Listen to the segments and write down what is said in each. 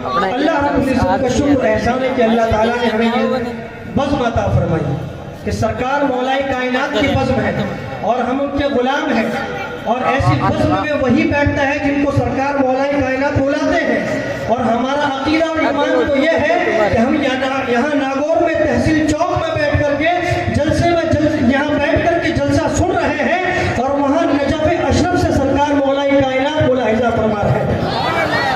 اللہ رب العزت کا شکر احسان ہے کہ اللہ تعالیٰ نے ہمیں یہ بزم عطا فرمائی کہ سرکار مولا کائنات کی بزم ہے اور ہم ان کے غلام ہیں، اور ایسی بزم میں وہی بیٹھتا ہے جن کو سرکار مولا کائنات بلاتے ہیں۔ اور ہمارا عقیدہ اور ایمان تو یہ ہے کہ ہم یہاں ناگور میں تحصیل چوک میں بیٹھ کر کے جلسے میں یہاں بیٹھ کر کے جلسہ سن رہے ہیں، اور وہاں نجف اشرف سے سرکار مولا کائنات ملاحظہ فرما رہے ہیں۔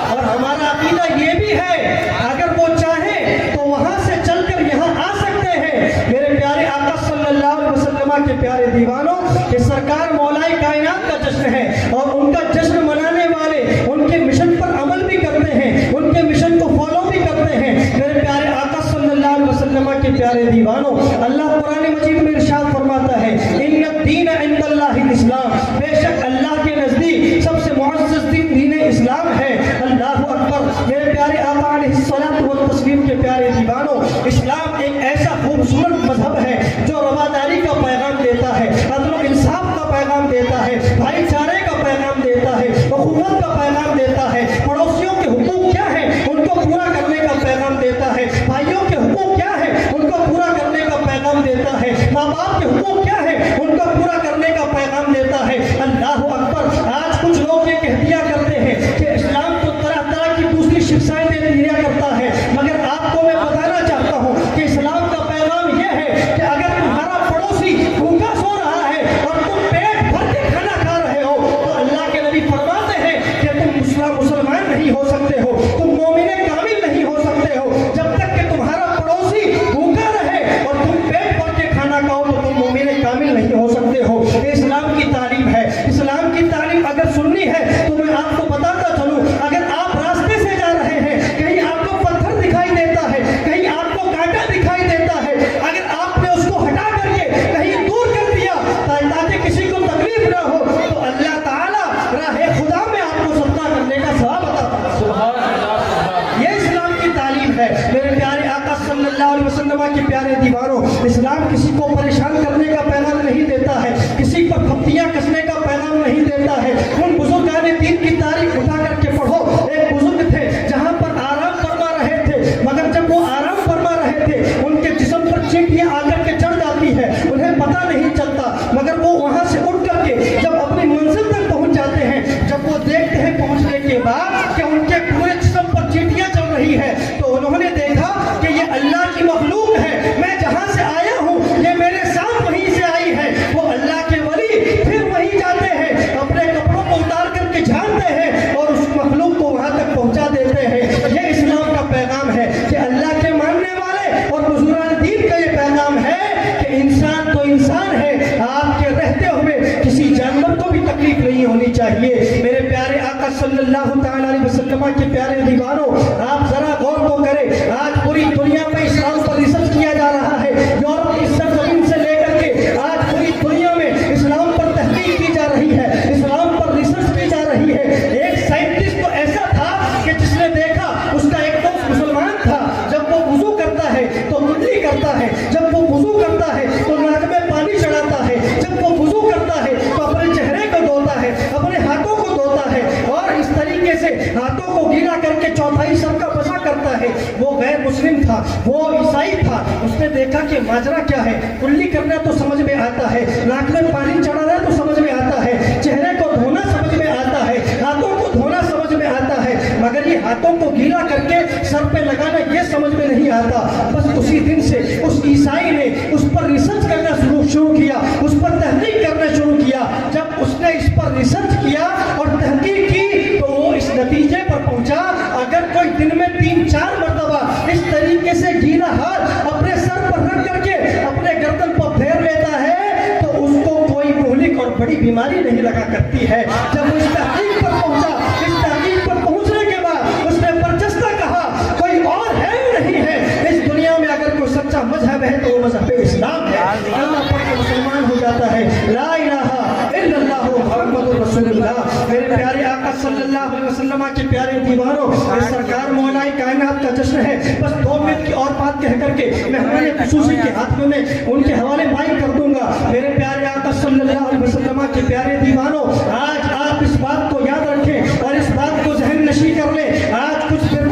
اور ہمارا عقیدہ یہ بھی ہے اگر وہ چاہیں تو وہاں سے چل کر یہاں آ سکتے ہیں۔ میرے پیارے آقا صلی اللہ علیہ وسلم کے پیارے دیوانوں، کہ سرکار مولا کائنات کا جشن ہے، اور ان کا جشن منانے والے ان کے مشن پر عمل بھی کرتے ہیں، ان کے مشن کو فالو بھی کرتے ہیں۔ میرے پیارے آقا صلی اللہ علیہ وسلم کے پیارے دیوانوں، اللہ قرآن مجید میں ارشاد فرماتا ہے ان الدین عند اللہ الاسلام، بے شک اللہ کے نزدیک سب سے معزز دین اسلام ہے۔ اللہ اکبر۔ میرے پیارے آقا علیہ الصلوۃ والتسلیم کے پیارے دیوانوں، اسلام ایک ایسا خوبصورت مذہب ہے جو رواداری کا پیغام دیتا ہے، عدل و انصاف کا پیغام دیتا ہے، بھائی چارے کا پیغام دیتا ہے، اخوت کا پیغام دیتا ہے، پڑوسیوں کے حقوق کیا ہیں ان کو پورا کرنے کا پیغام دیتا ہے، بھائیوں کے حقوق کیا ہیں ان کو پورا کرنے کا پیغام دیتا ہے، ماں باپ کے حقوق کیا ہیں ان کو پورا کرنے کا پیغام دیتا ہے۔ اللہ اکبر۔ آج کچھ لوگ یہ کہہ دیا کرتے ہیں کہ اسلام تو طرح طرح کی دوسری شکشائیں دیا کرتا ہے، مگر آپ کو میں بتانا چاہتا ہوں کہ اسلام کا پیغام یہ ہے کہ اگر تمہارا پڑوسی بھوکا سو رہا ہے اور تم پیٹ بھر کے کھانا کھا رہے ہو تو اللہ کے نبی فرماتے ہیں کہ تم مسلمان نہیں ہو سکتے ہو، تم مومن کامل نہیں ہو سکتے ہو جب تک کہ تمہارا پڑوسی بھوکا رہے اور تم پیٹ بھر کے کھانا کھاؤ تو تم مومن کامل نہیں ہو سکتے ہو۔ یہ اسلام کی تعلیم ہے۔ اسلام کی تعلیم اگر سننی ہے تو میں آپ کو بتاتا چلوں، اگر آپ راستے سے جا رہے ہیں، کہیں آپ کو پتھر دکھائی دیتا ہے، کہیں آپ کو کانٹا دکھائی دیتا ہے، اگر آپ نے اس کو ہٹا کر کے کہیں دور کر دیا تاکہ کسی کو تکلیف نہ ہو تو اللہ تعالیٰ راہ خدا میں آپ کو صدقہ کرنے کا ثواب عطا فرمائے۔ یہ اسلام کی تعلیم ہے۔ میرے پیارے آقا صلی اللہ علیہ وسلم کے پیارے دیوانوں، اسلام کسی کو پریشان کرنے کا پیغام نہیں دیتا ہے، کسی پر پھپتیاں کسنے کا پیغام نہیں دیتا ہے۔ ان بزرگان دین کی تاریخ اٹھا کر کے پڑھو۔ ایک بزرگ تھے جہاں پر آرام فرما رہے تھے، مگر جب وہ آرام فرما رہے تھے ان کے جسم پر چینٹیاں آ کر کے چڑھ جاتی ہے، انہیں پتہ نہیں چلتا، مگر وہ وہاں سے اٹھ کر کے جب اپنی منزل تک پہنچ جاتے ہیں، جب وہ دیکھتے ہیں پہنچنے کے بعد کہ ان کے پورے جسم پر چینٹیاں چل رہی ہے، تو انہوں نے دیکھا کہ یہ اللہ کی مخلوق ہے، میں جہاں سے آیا ہوں یہ میرے ساتھ وہیں سے آئی ہے۔ وہ اللہ کے ولی پھر وہیں جاتے ہیں، اپنے کپڑوں کو اتار کر کے جھاڑتے ہیں اور اس مخلوق کو وہاں تک پہنچا دیتے ہیں۔ یہ اسلام کا پیغام ہے کہ اللہ کے ماننے والے اور بزرگان دین کا یہ پیغام ہے کہ انسان تو انسان ہے، آپ کے رہتے ہوئے کسی جانور کو بھی تکلیف نہیں ہونی چاہیے۔ میرے پیارے آقا صلی اللہ تعالی علیہ وسلم کے پیارے دیوانوں، آپ ذرا غور تو کریں، آج پوری دنیا میں اسلام پر ریسرچ کیا جا رہا ہے، یورپ کی سرزمین سے لے کر کے آج پوری دنیا میں اسلام پر تحقیق کی جا رہی ہے، اسلام پر ریسرچ کی جا رہی ہے۔ ایک سائنٹسٹ تو ایسا تھا کہ جس نے دیکھا اس کا ایک دوست مسلمان تھا، جب وہ وضو کرتا ہے تو منڈلی کرتا ہے، جب وہ وضو کرتا ہے تو ناک میں پانی چڑھاتا ہے، جب وہ وضو کرتا ہے تو اپنے چہرے کو دھوتا ہے، اپنے ہاتھوں کو دھوتا ہے، اور اس طریقے سے ہاتھوں کو گیلا کر کے چوتھائی سر کا بسا کرتا ہے۔ وہ غیر مسلم تھا، وہ عیسائی تھا، اس نے دیکھا کہ ماجرا کیا ہے، کلی کرنا تو سمجھ میں آتا ہے، ناک میں پانی چڑھانا تو سمجھ میں آتا ہے، چہرے کو دھونا سمجھ میں آتا ہے، ہاتھوں کو دھونا سمجھ میں آتا ہے، مگر یہ ہاتھوں کو گیلا کر کے سر پہ لگانا یہ سمجھ میں نہیں آتا۔ بس اسی دن سے اس عیسائی نے اس پر ریسرچ کرنا شروع کیا، اس پر تحقیق کرنا شروع کیا۔ جب اس نے اس پر ریسرچ کیا اور تحقیق کی تو وہ اس نتیجے پر پہنچا، اگر کوئی دن میں 3-4 مرتبہ اس طریقے سے گیلا ہاتھ اپنے سر پر رکھ کر کے اپنے گردن پر پھیر لیتا ہے تو اس کو کوئی مہلک اور بڑی بیماری نہیں لگا کرتی ہے۔ جب اس تحقیق پر پہنچا، اس تحقیق پر پہنچنے کے بعد اس نے برجستہ کہا کوئی اور ہے نہیں ہے اس دنیا میں، اگر کوئی سچا مذہب ہے تو وہ مذہب اسلام ہے۔ اللہ پڑھ کے مسلمان ہو جاتا ہے، لا الہ الا اللہ محمد رسول اللہ۔ میرے پیارے آقا صلی اللہ علیہ وسلم کے پیارے دیوانوں، یہ سرکار مولا کائنات کا جشن ہے۔ بس 2 منٹ کی اور بات کہہ کر کے میں ہمارے خصوصی کے ہاتھ میں ان کے حوالے مائک کر دوں گا۔ میرے پیارے آقا صلی اللہ علیہ وسلم کے پیارے دیوانوں، آج آپ اس بات کو یاد رکھیں اور اس بات کو ذہن نشین کر لیں، آج کچھ پھر